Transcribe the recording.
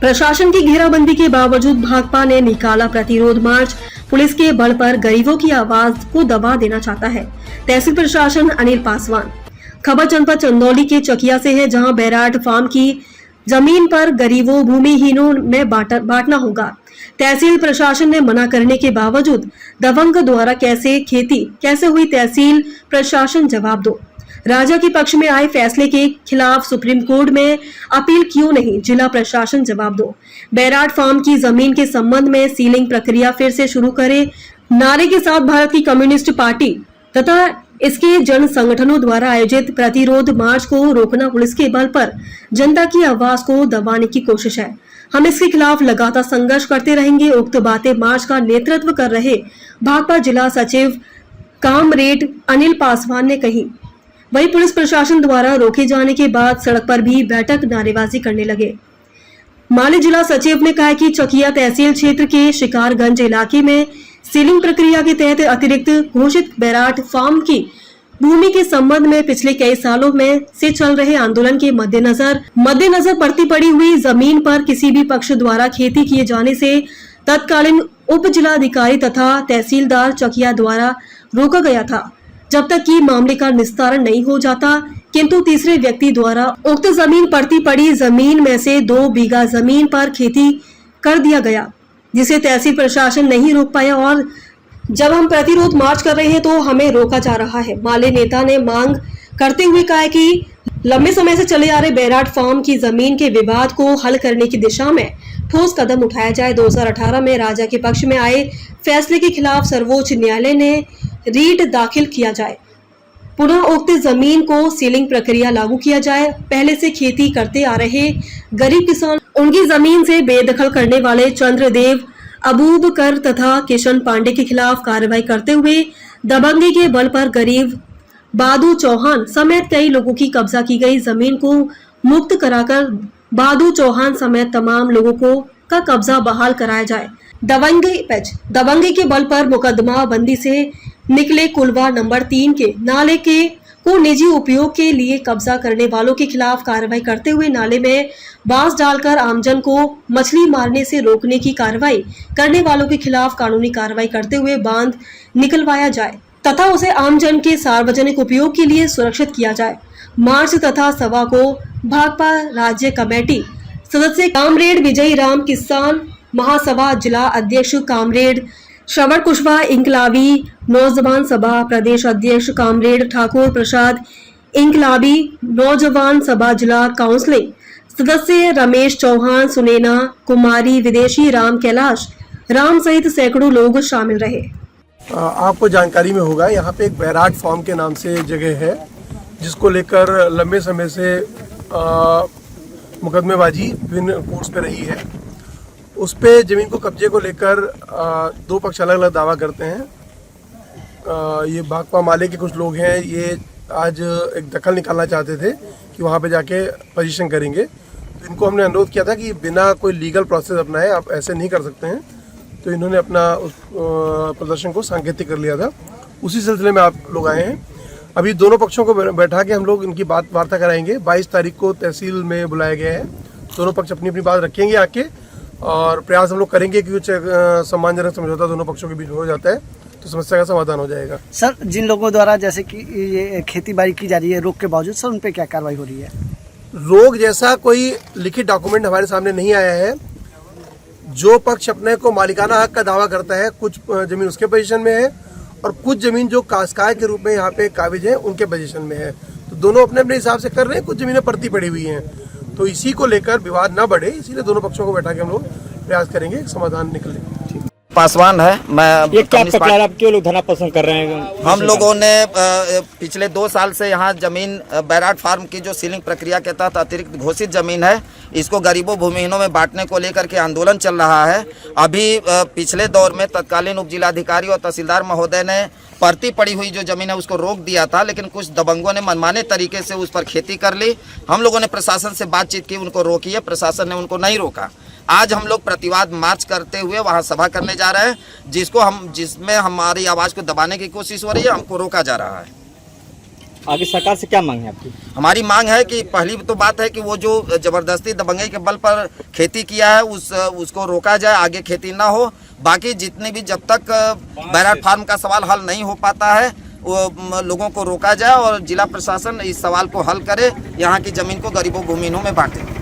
प्रशासन की घेराबंदी के बावजूद भाकपा ने निकाला प्रतिरोध मार्च। पुलिस के बल पर गरीबों की आवाज को दबा देना चाहता है तहसील प्रशासन। अनिल पासवान। खबर जनपद चंदौली के चकिया से है, जहां बैराट फार्म की जमीन पर गरीबों भूमिहीनों में बांटना होगा। तहसील प्रशासन ने मना करने के बावजूद दबंग द्वारा कैसे हुई, तहसील प्रशासन जवाब दो। राजा के पक्ष में आए फैसले के खिलाफ सुप्रीम कोर्ट में अपील क्यों नहीं, जिला प्रशासन जवाब दो। बैराट फार्म की जमीन के संबंध में सीलिंग प्रक्रिया फिर से शुरू करे नारे के साथ भारत की कम्युनिस्ट पार्टी तथा इसके जन संगठनों द्वारा आयोजित प्रतिरोध मार्च को रोकना पुलिस के बल पर जनता की आवाज को दबाने की कोशिश है। हम इसके खिलाफ लगातार संघर्ष करते रहेंगे। उक्त बातें मार्च का नेतृत्व कर रहे भाकपा जिला सचिव कामरेड अनिल पासवान ने कही। वहीं पुलिस प्रशासन द्वारा रोके जाने के बाद सड़क पर भी बैठक नारेबाजी करने लगे। माले जिला सचिव ने कहा कि चकिया तहसील क्षेत्र के शिकारगंज इलाके में सीलिंग प्रक्रिया के तहत अतिरिक्त घोषित बैराट फार्म की भूमि के संबंध में पिछले कई सालों में से चल रहे आंदोलन के मद्देनजर पड़ती पड़ी हुई जमीन पर किसी भी पक्ष द्वारा खेती किए जाने से तत्कालीन उप जिलाधिकारी तथा तहसीलदार चकिया द्वारा रोका गया था, जब तक कि मामले का निस्तारण नहीं हो जाता। किंतु तीसरे व्यक्ति द्वारा उक्त जमीन पड़ती पड़ी जमीन में से 2 बीघा जमीन पर खेती कर दिया गया, जिसे तहसील प्रशासन नहीं रोक पाया और जब हम प्रतिरोध मार्च कर रहे हैं तो हमें रोका जा रहा है। माले नेता ने मांग करते हुए कहा कि लंबे समय से चले आ रहे बैराट फार्म की जमीन के विवाद को हल करने की दिशा में ठोस कदम उठाया जाए। 2018 में राजा के पक्ष में आए फैसले के खिलाफ सर्वोच्च न्यायालय ने रीट दाखिल किया जाए, पुनः उक्त जमीन को सीलिंग प्रक्रिया लागू किया जाए। पहले से खेती करते आ रहे गरीब किसान उनकी जमीन से बेदखल करने वाले चंद्रदेव अबूबकर तथा किशन पांडे के खिलाफ कार्रवाई करते हुए दबंगी के बल पर गरीब बादू चौहान समेत कई लोगों की कब्जा की गई जमीन को मुक्त कराकर बादू चौहान समेत तमाम लोगों का कब्जा बहाल कराया जाए। दबंगी के बल पर मुकदमा बंदी से निकले कुलवा नंबर 3 के नाले को निजी उपयोग के लिए कब्जा करने वालों के खिलाफ कार्रवाई करते हुए नाले में बांस डालकर आमजन को मछली मारने से रोकने की कार्रवाई करने वालों के खिलाफ कानूनी कार्रवाई करते हुए बांध निकलवाया जाए तथा उसे आमजन के सार्वजनिक उपयोग के लिए सुरक्षित किया जाए। मार्च तथा सभा को भाकपा राज्य कमेटी सदस्य कामरेड विजयी राम, किसान महासभा जिला अध्यक्ष कामरेड श्रवण कुशवाहा, इंकलाबी नौजवान सभा प्रदेश अध्यक्ष कामरेड ठाकुर प्रसाद, इंकलाबी नौजवान सभा जिला काउंसिलिंग सदस्य रमेश चौहान, सुनैना कुमारी, विदेशी राम, कैलाश राम सहित सैकड़ों लोग शामिल रहे। आपको जानकारी में होगा, यहाँ पे एक बैराट फार्म के नाम से जगह है, जिसको लेकर लंबे समय से मुकदमेबाजी विभिन्न कोर्ट्स पे रही है। उस पे ज़मीन को कब्जे को लेकर 2 पक्ष अलग अलग दावा करते हैं। ये भाकपा माले के कुछ लोग हैं, ये आज एक दखल निकालना चाहते थे कि वहाँ पे जाके पोजीशन करेंगे। तो इनको हमने अनुरोध किया था कि बिना कोई लीगल प्रोसेस अपनाए आप ऐसे नहीं कर सकते हैं। तो इन्होंने अपना उस प्रदर्शन को सांकेतिक कर लिया था। उसी सिलसिले में आप लोग आए हैं। अभी दोनों पक्षों को बैठा के हम लोग इनकी वार्ता कराएंगे। 22 तारीख को तहसील में बुलाया गया है। दोनों पक्ष अपनी अपनी बात रखेंगे आके, और प्रयास हम लोग करेंगे कि कुछ सम्मानजनक समझौता दोनों पक्षों के बीच हो जाता है तो समस्या का समाधान हो जाएगा। सर, जिन लोगों द्वारा जैसे कि ये खेती बाड़ी की जा रही है रोक के बावजूद, सर उन पे क्या कार्रवाई हो रही है? रोक जैसा कोई लिखित डॉक्यूमेंट हमारे सामने नहीं आया है। जो पक्ष अपने को मालिकाना हक का दावा करता है, कुछ जमीन उसके पोजीशन में है और कुछ जमीन जो कास्काय के रूप में यहाँ पे काबिज है उनके पोजीशन में है। तो दोनों अपने अपने हिसाब से कर रहे हैं। कुछ जमीनें पड़ती पड़ी हुई हैं, तो इसी को लेकर विवाद न बढ़े, इसीलिए दोनों पक्षों को बैठा के हम लोग प्रयास करेंगे समाधान निकले। पासवान है। मैं ये क्या आपका आप क्यों लोग धरना पसंद कर रहे हैं? हम लोगों ने पिछले 2 साल से यहाँ जमीन बैराट फार्म की जो सीलिंग प्रक्रिया के तहत अतिरिक्त घोषित जमीन है, इसको गरीबों भूमिहीनों में बांटने को लेकर के आंदोलन चल रहा है। अभी पिछले दौर में तत्कालीन उप जिलाधिकारी और तहसीलदार महोदय ने पड़ती पड़ी हुई जो जमीन है उसको रोक दिया था, लेकिन कुछ दबंगों ने मनमाने तरीके से उस पर खेती कर ली। हम लोगों ने प्रशासन से बातचीत की, उनको रोकी है, प्रशासन ने उनको नहीं रोका। आज हम लोग प्रतिवाद मार्च करते हुए वहां सभा करने जा रहे हैं, जिसमें हमारी आवाज़ को दबाने की कोशिश हो रही है, हमको रोका जा रहा है। आगे सरकार से क्या मांग है आपकी? हमारी मांग है कि पहली तो बात है कि वो जो जबरदस्ती दबंगई के बल पर खेती किया है उसको रोका जाए, आगे खेती ना हो। बाकी जितने भी जब तक बैराट फार्म का सवाल हल नहीं हो पाता है वो लोगों को रोका जाए और जिला प्रशासन इस सवाल को हल करे, यहाँ की जमीन को गरीबों भूमिहीनों में बांटे।